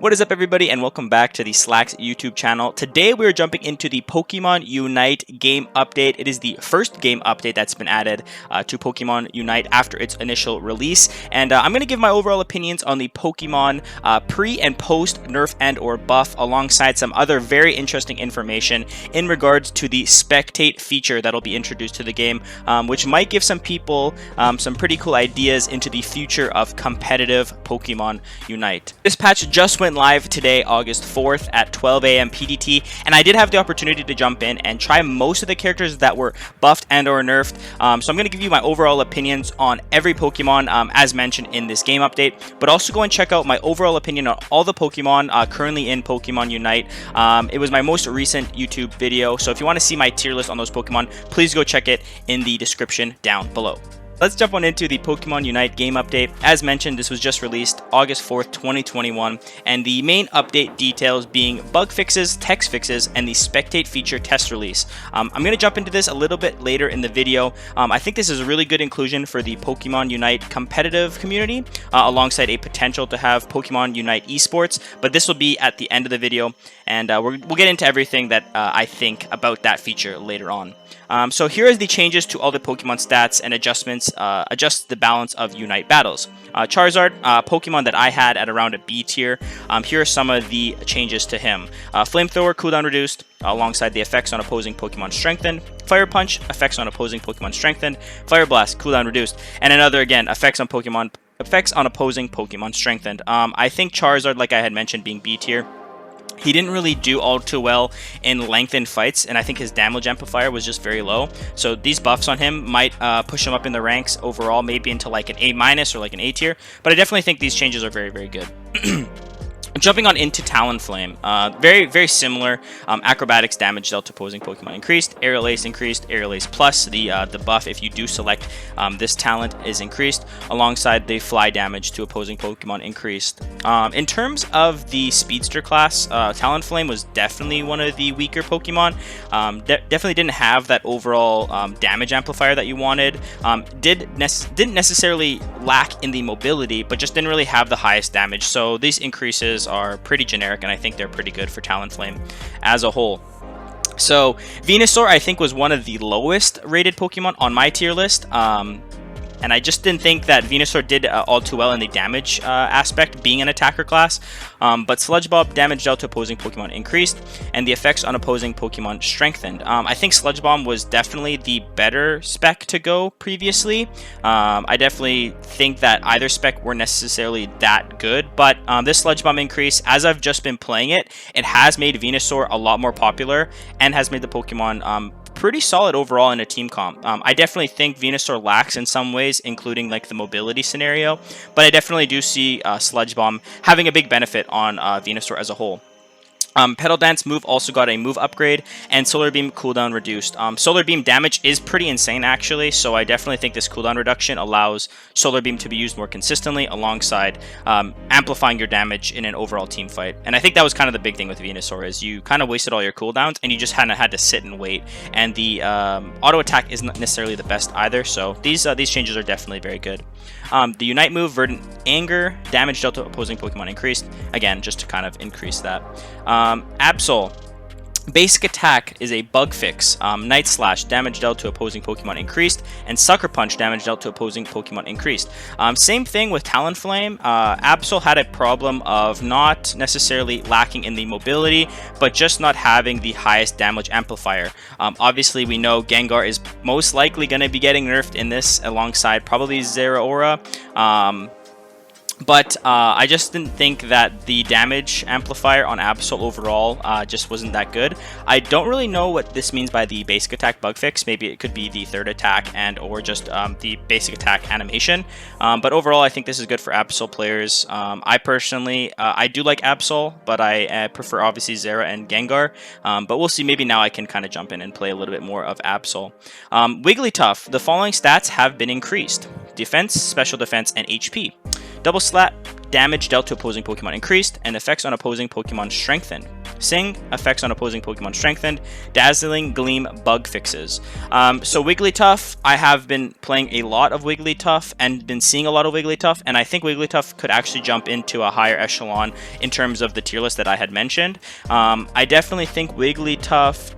What is up, everybody, and welcome back to the Slakks YouTube channel. Today we are jumping into the Pokemon Unite game update. It is the first game update that's been added to Pokemon Unite after its initial release, and I'm going to give my overall opinions on the Pokemon pre and post nerf and or buff, alongside some other very interesting information in regards to the spectate feature that'll be introduced to the game, which might give some people some pretty cool ideas into the future of competitive Pokemon Unite. This patch just went live today, August 4th at 12 a.m. PDT, and I did have the opportunity to jump in and try most of the characters that were buffed and or nerfed. So I'm going to give you my overall opinions on every Pokemon as mentioned in this game update, but also go and check out my overall opinion on all the Pokemon currently in Pokemon Unite. It was my most recent YouTube video, so if you want to see my tier list on those Pokemon, please go check it in the description down below. Let's jump on into the Pokemon Unite game update. As mentioned, this was just released August 4th, 2021, and the main update details being bug fixes, text fixes, and the spectate feature test release. I'm going to jump into this a little bit later in the video. I think this is a really good inclusion for the Pokemon Unite competitive community, alongside a potential to have Pokemon Unite Esports, but this will be at the end of the video, and we'll get into everything that I think about that feature later on. So here is the changes to all the Pokemon stats and adjustments, adjust the balance of Unite battles. Charizard, Pokemon that I had at around a B tier, here are some of the changes to him. Flamethrower cooldown reduced, alongside the effects on opposing Pokemon strengthened. Fire Punch, effects on opposing Pokemon strengthened. Fire Blast, cooldown reduced. And another, again, effects on opposing Pokemon strengthened. I think Charizard, like I had mentioned, being B tier, he didn't really do all too well in lengthened fights, and I think his damage amplifier was just very low. So these buffs on him might push him up in the ranks overall, maybe into like an A- or like an A tier. But I definitely think these changes are very, very good. Jumping on into Talonflame, very similar. Acrobatics damage dealt to opposing Pokemon increased. Aerial Ace increased. Aerial Ace Plus, the buff if you do select this talent, is increased, alongside the fly damage to opposing Pokemon increased. In terms of the Speedster class, Talonflame was definitely one of the weaker Pokemon. Definitely didn't have that overall damage amplifier that you wanted. Didn't necessarily lack in the mobility, but just didn't really have the highest damage. So these increases are pretty generic, and I think they're pretty good for Talonflame as a whole. So Venusaur, I think, was one of the lowest rated Pokemon on my tier list. And I just didn't think that Venusaur did all too well in the damage aspect, being an attacker class. But Sludge Bomb damage dealt to opposing Pokemon increased, and the effects on opposing Pokemon strengthened. I think Sludge Bomb was definitely the better spec to go previously. I definitely think that either spec weren't necessarily that good, but this Sludge Bomb increase, as I've just been playing it, it has made Venusaur a lot more popular and has made the Pokemon pretty solid overall in a team comp. I definitely think Venusaur lacks in some ways, including like the mobility scenario, but I definitely do see Sludge Bomb having a big benefit on Venusaur as a whole. Petal Dance move also got a move upgrade, and Solar Beam cooldown reduced. Solar Beam damage is pretty insane, actually, so I definitely think this cooldown reduction allows Solar Beam to be used more consistently, alongside amplifying your damage in an overall team fight. And I think that was kind of the big thing with Venusaur, is you kind of wasted all your cooldowns, and you just kind of had to sit and wait. And the auto attack isn't necessarily the best either, so these changes are definitely very good. The Unite move, Verdant Anger, damage dealt to opposing Pokemon increased. Again, just to kind of increase that. Absol, basic attack is a bug fix. Night Slash, damage dealt to opposing Pokemon increased, and Sucker Punch, damage dealt to opposing Pokemon increased. Same thing with Talonflame. Absol had a problem of not necessarily lacking in the mobility, but just not having the highest damage amplifier. Obviously, we know Gengar is most likely going to be getting nerfed in this, alongside probably Zeraora. But I just didn't think that the damage amplifier on Absol overall just wasn't that good. I don't really know what this means by the basic attack bug fix. Maybe it could be the third attack and or just the basic attack animation. But overall, I think this is good for Absol players. I personally, I do like Absol, but I prefer obviously Zera and Gengar. But we'll see. Maybe now I can kind of jump in and play a little bit more of Absol. Wigglytuff, the following stats have been increased: defense, special defense, and HP. Double Slap, damage dealt to opposing Pokemon increased, and effects on opposing Pokemon strengthened. Sing, effects on opposing Pokemon strengthened. Dazzling Gleam, bug fixes. So Wigglytuff, I have been playing a lot of Wigglytuff and been seeing a lot of Wigglytuff, and I think Wigglytuff could actually jump into a higher echelon in terms of the tier list that I had mentioned. I definitely think Wigglytuff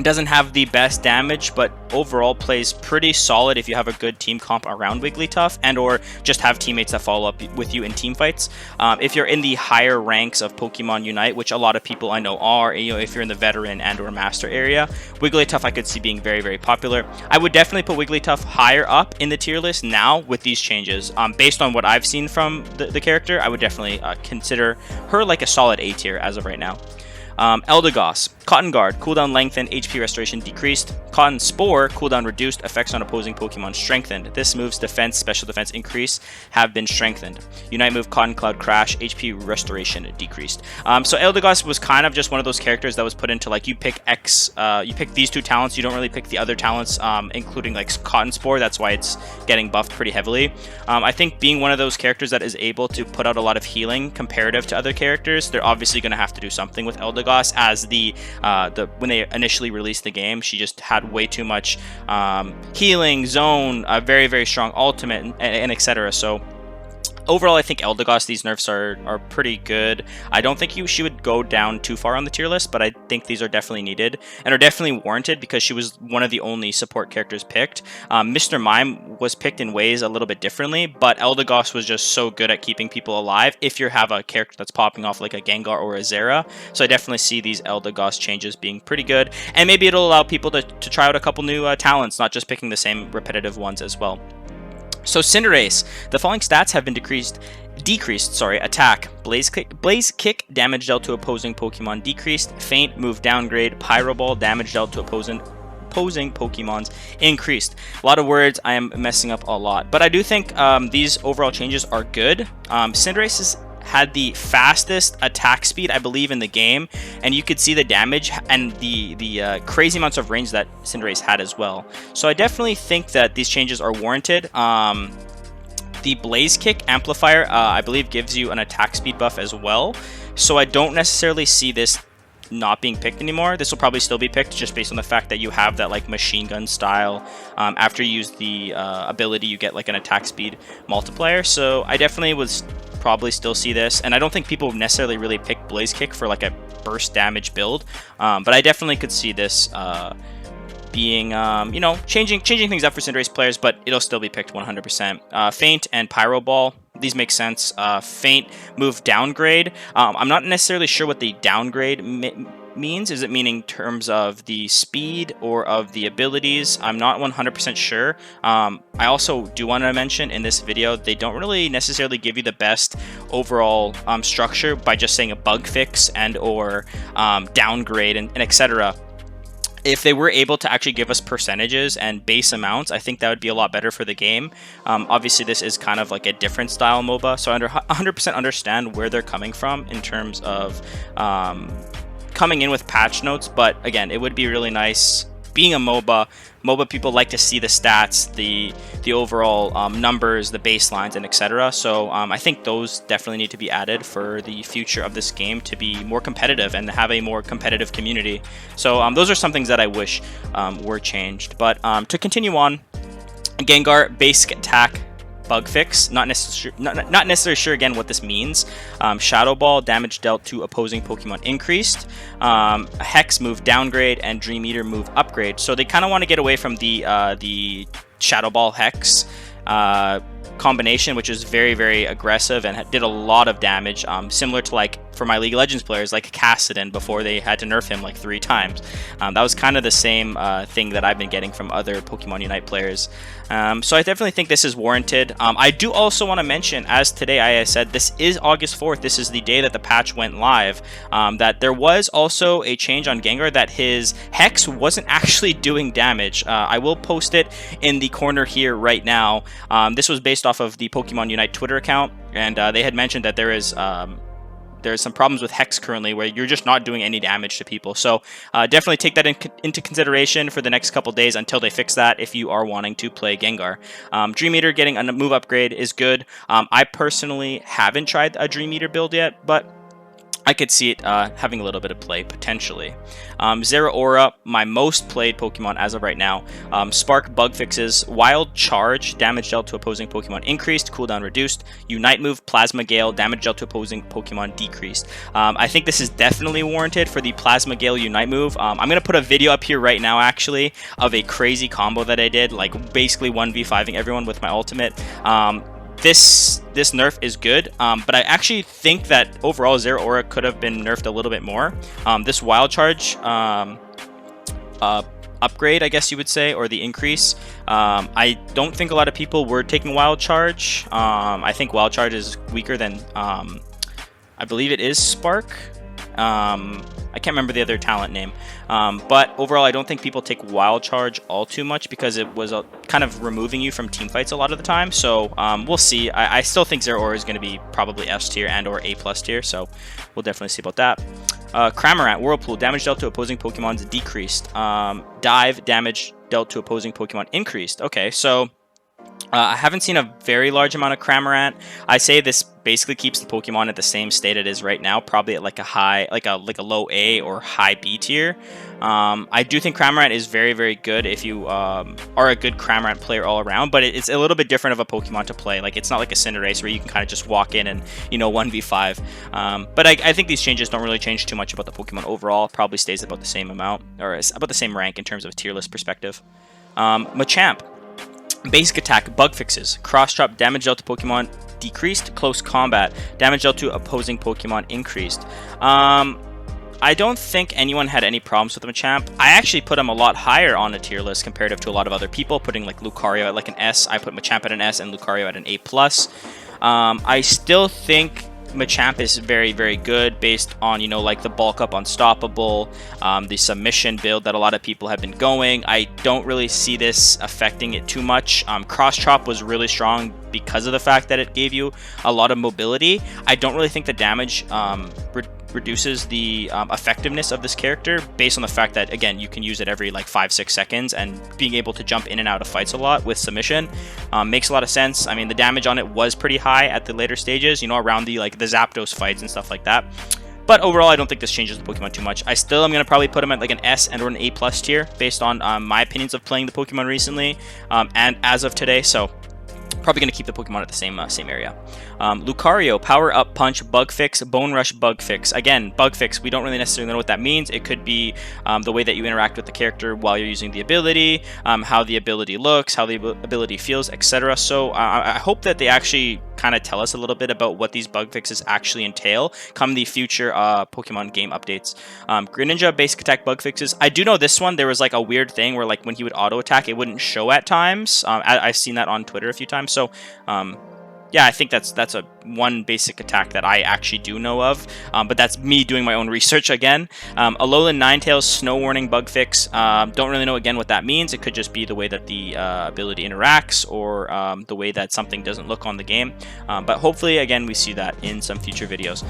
doesn't have the best damage, but overall plays pretty solid if you have a good team comp around Wigglytuff and or just have teammates that follow up with you in team fights. If you're in the higher ranks of Pokemon Unite, which a lot of people I know are, if you're in the veteran and or master area, Wigglytuff I could see being very, very popular. I would definitely put Wigglytuff higher up in the tier list now with these changes. Based on what I've seen from the character, I would definitely consider her like a solid A tier as of right now. Eldegoss, Cotton Guard, cooldown lengthened, HP restoration decreased. Cotton Spore, cooldown reduced, effects on opposing Pokemon strengthened. This move's defense, special defense increase have been strengthened. Unite move Cotton Cloud Crash, HP restoration decreased. So Eldegoss was kind of just one of those characters that was put into like you pick you pick these two talents, you don't really pick the other talents, including like Cotton Spore. That's why it's getting buffed pretty heavily. I think being one of those characters that is able to put out a lot of healing comparative to other characters, they're obviously going to have to do something with Eldegoss, as when they initially released the game, she just had way too much healing, zone, a very, very strong ultimate, and etc. So overall, I think Eldegoss, these nerfs are pretty good. I don't think she would go down too far on the tier list, but I think these are definitely needed and are definitely warranted because she was one of the only support characters picked. Mr. Mime was picked in ways a little bit differently, but Eldegoss was just so good at keeping people alive if you have a character that's popping off like a Gengar or a Zera. So I definitely see these Eldegoss changes being pretty good, and maybe it'll allow people to try out a couple new talents, not just picking the same repetitive ones as well. So Cinderace, the following stats have been decreased. Attack, Blaze Kick, damage dealt to opposing Pokemon decreased. Faint, move downgrade. Pyro Ball, damage dealt to opposing Pokemons increased. A lot of words, I am messing up a lot, but I do think these overall changes are good. Cinderace had the fastest attack speed, I believe, in the game, and you could see the damage and the crazy amounts of range that Cinderace had as well. So I definitely think that these changes are warranted. The Blaze Kick amplifier, I believe, gives you an attack speed buff as well, so I don't necessarily see this not being picked anymore. This will probably still be picked just based on the fact that you have that like machine gun style. After you use the ability, you get like an attack speed multiplier, so I definitely would probably still see this, and I don't think people necessarily really pick Blaze Kick for like a burst damage build, but I definitely could see this being changing things up for Cinderace players, but it'll still be picked 100%. Faint and Pyro Ball, these make sense. Faint move downgrade. I'm not necessarily sure what the downgrade means. Is it meaning in terms of the speed or of the abilities? I'm not 100% sure. I also do want to mention in this video, they don't really necessarily give you the best overall structure by just saying a bug fix and or downgrade and etc. If they were able to actually give us percentages and base amounts, I think that would be a lot better for the game. Obviously, this is kind of like a different style MOBA, so I 100% understand where they're coming from in terms of coming in with patch notes. But again, it would be really nice. Being a MOBA people like to see the stats, the overall numbers, the baselines, and etc. So I think those definitely need to be added for the future of this game to be more competitive and have a more competitive community. So those are some things that I wish were changed. But to continue on, Gengar basic attack bug fix. Not necessarily sure again what this means. Shadow Ball, damage dealt to opposing Pokemon increased. Hex move downgrade and Dream Eater move upgrade. So they kind of want to get away from the Shadow Ball Hex combination, which is very, very aggressive and did a lot of damage, similar to like for my League of Legends players like Kassadin before they had to nerf him like 3 times. That was kind of the same thing that I've been getting from other Pokemon Unite players. So I definitely think this is warranted. I do also want to mention, as today I said, this is August 4th. This is the day that the patch went live. That there was also a change on Gengar that his Hex wasn't actually doing damage. I will post it in the corner here right now. This was based off of the Pokemon Unite Twitter account, and they had mentioned that there's some problems with Hex currently where you're just not doing any damage to people. So definitely take that into consideration for the next couple days until they fix that if you are wanting to play Gengar. Dream Eater getting a move upgrade is good. I personally haven't tried a Dream Eater build yet, but I could see it having a little bit of play, potentially. Zeraora, my most played Pokemon as of right now. Spark bug fixes, Wild Charge, damage dealt to opposing Pokemon increased, cooldown reduced. Unite move, Plasma Gale, damage dealt to opposing Pokemon decreased. I think this is definitely warranted for the Plasma Gale Unite move. I'm going to put a video up here right now, actually, of a crazy combo that I did, like basically 1v5ing everyone with my ultimate. This nerf is good, but I actually think that overall Zeraora could have been nerfed a little bit more. This Wild Charge upgrade, I guess you would say, or the increase, I don't think a lot of people were taking Wild Charge. I think Wild Charge is weaker than, I believe it is Spark. I can't remember the other talent name, but overall I don't think people take Wild Charge all too much because it was kind of removing you from team fights a lot of the time. So we'll see. I still think Zeraora is going to be probably S tier and or A+ tier, so we'll definitely see about that. Cramorant, Whirlpool, damage dealt to opposing Pokemons decreased. Dive, damage dealt to opposing Pokemon increased. Okay, so I haven't seen a very large amount of Cramorant. I say this basically keeps the Pokemon at the same state it is right now, probably at like a high, like a low A or high B tier. I do think Cramorant is very, very good if you are a good Cramorant player all around, but it's a little bit different of a Pokemon to play. Like, it's not like a Cinderace where you can kind of just walk in and, you know, 1v5. But I think these changes don't really change too much about the Pokemon overall. Probably stays about the same amount, or about the same rank in terms of a tier list perspective. Machamp. Basic attack, bug fixes, cross chop, damage dealt to Pokemon decreased, close combat, damage dealt to opposing Pokemon increased. I don't think anyone had any problems with Machamp. I actually put him a lot higher on a tier list comparative to a lot of other people, putting like Lucario at like an S. I put Machamp at an S and Lucario at an A+. I still think Machamp is very, very good based on, you know, like the bulk up unstoppable, the submission build that a lot of people have been going. I don't really see this affecting it too much. Cross chop was really strong because of the fact that it gave you a lot of mobility. I don't really think the damage reduces the effectiveness of this character based on the fact that, again, you can use it every like 5-6 seconds, and being able to jump in and out of fights a lot with submission makes a lot of sense. I mean, the damage on it was pretty high at the later stages, you know, around the Zapdos fights and stuff like that. But overall, I don't think this changes the Pokemon too much. I still am going to probably put him at like an S and or an A+ tier based on my opinions of playing the Pokemon recently and as of today. So probably going to keep the Pokemon at the same area. Lucario, Power Up Punch, Bug Fix, Bone Rush, Bug Fix. Again, Bug Fix, we don't really necessarily know what that means. It could be the way that you interact with the character while you're using the ability, how the ability looks, how the ability feels, etc. So I hope that they actually kind of tell us a little bit about what these bug fixes actually entail come the future Pokemon game updates. Greninja, Basic Attack, Bug Fixes. I do know this one, there was like a weird thing where like when he would auto attack, it wouldn't show at times. I've seen that on Twitter a few times. So yeah, I think that's a one basic attack that I actually do know of, but that's me doing my own research again. Alolan Ninetales, Snow Warning, Bug Fix. Don't really know again what that means. It could just be the way that the ability interacts, or the way that something doesn't look on the game. But hopefully, again, we see that in some future videos.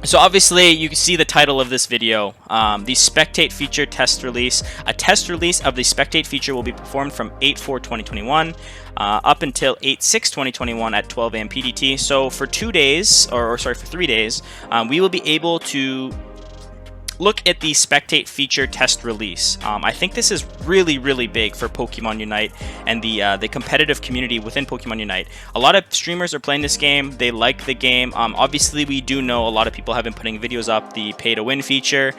So obviously, you can see the title of this video, the Spectate feature test release. A test release of the Spectate feature will be performed from 8/4/2021 up until 8/6/2021 at 12 a.m. PDT. So for 2 days, or sorry, for 3 days, we will be able to look at the Spectate feature test release. I think this is really, really big for Pokemon Unite and the competitive community within Pokemon Unite. A lot of streamers are playing this game. They like the game. Obviously, we do know a lot of people have been putting videos up, the pay-to-win feature,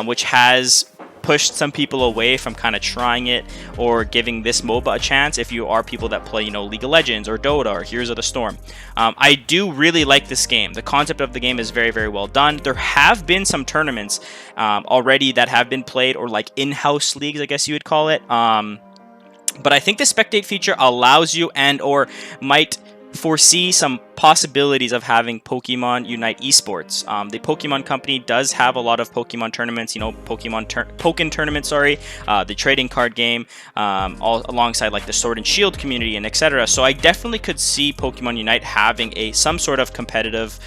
which has pushed some people away from kind of trying it or giving this MOBA a chance if you are people that play, you know, League of Legends or Dota or Heroes of the Storm. I do really like this game. The concept of the game is very, very well done. There have been some tournaments already that have been played, or like in-house leagues, I guess you would call it. But I think the Spectate feature allows you and or might foresee some possibilities of having Pokemon Unite Esports. The Pokemon company does have a lot of Pokemon tournaments, you know, Pokken tournaments, sorry, the trading card game, all alongside like the Sword and Shield community and etc. So I definitely could see Pokemon Unite having some sort of competitive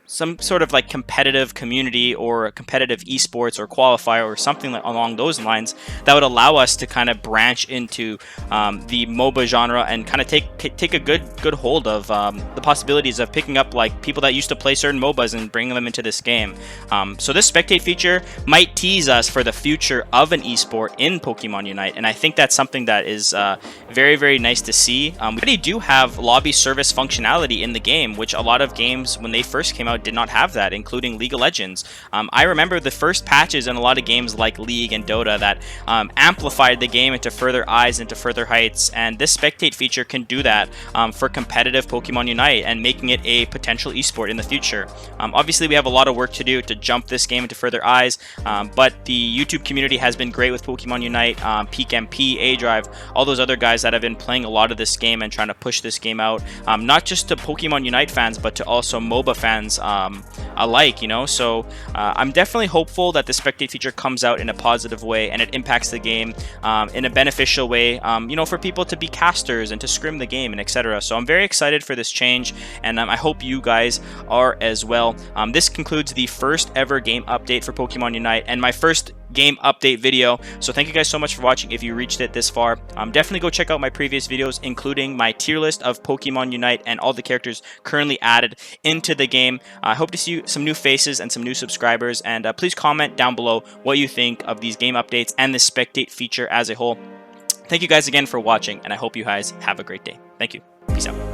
some sort of like competitive community or a competitive esports or qualifier or something along those lines that would allow us to kind of branch into the MOBA genre and kind of take a good hold of the possibilities of picking up like people that used to play certain MOBAs and bringing them into this game. So this spectate feature might tease us for the future of an esport in Pokemon Unite, and I think that's something that is very nice to see. We already do have lobby service functionality in the game, which a lot of games when they first came out did not have that, including League of Legends. I remember the first patches in a lot of games like League and Dota that amplified the game into further eyes, into further heights, and this spectate feature can do that for competitive Pokemon Unite and making it a potential esport in the future. Obviously, we have a lot of work to do to jump this game into further eyes, but the YouTube community has been great with Pokemon Unite, Peak MP, A-Drive, all those other guys that have been playing a lot of this game and trying to push this game out, not just to Pokemon Unite fans, but to also MOBA fans alike, you know. So I'm definitely hopeful that the spectate feature comes out in a positive way and it impacts the game in a beneficial way, you know, for people to be casters and to scrim the game and etc. So I'm very excited for this change, and I hope you guys are as well. This concludes the first ever game update for Pokemon Unite and my first game update video. So thank you guys so much for watching if you reached it this far. Definitely go check out my previous videos, including my tier list of Pokemon Unite and all the characters currently added into the game. I hope to see some new faces and some new subscribers, and please comment down below what you think of these game updates and the spectate feature as a whole. Thank you guys again for watching, and I hope you guys have a great day. Thank you. Peace out.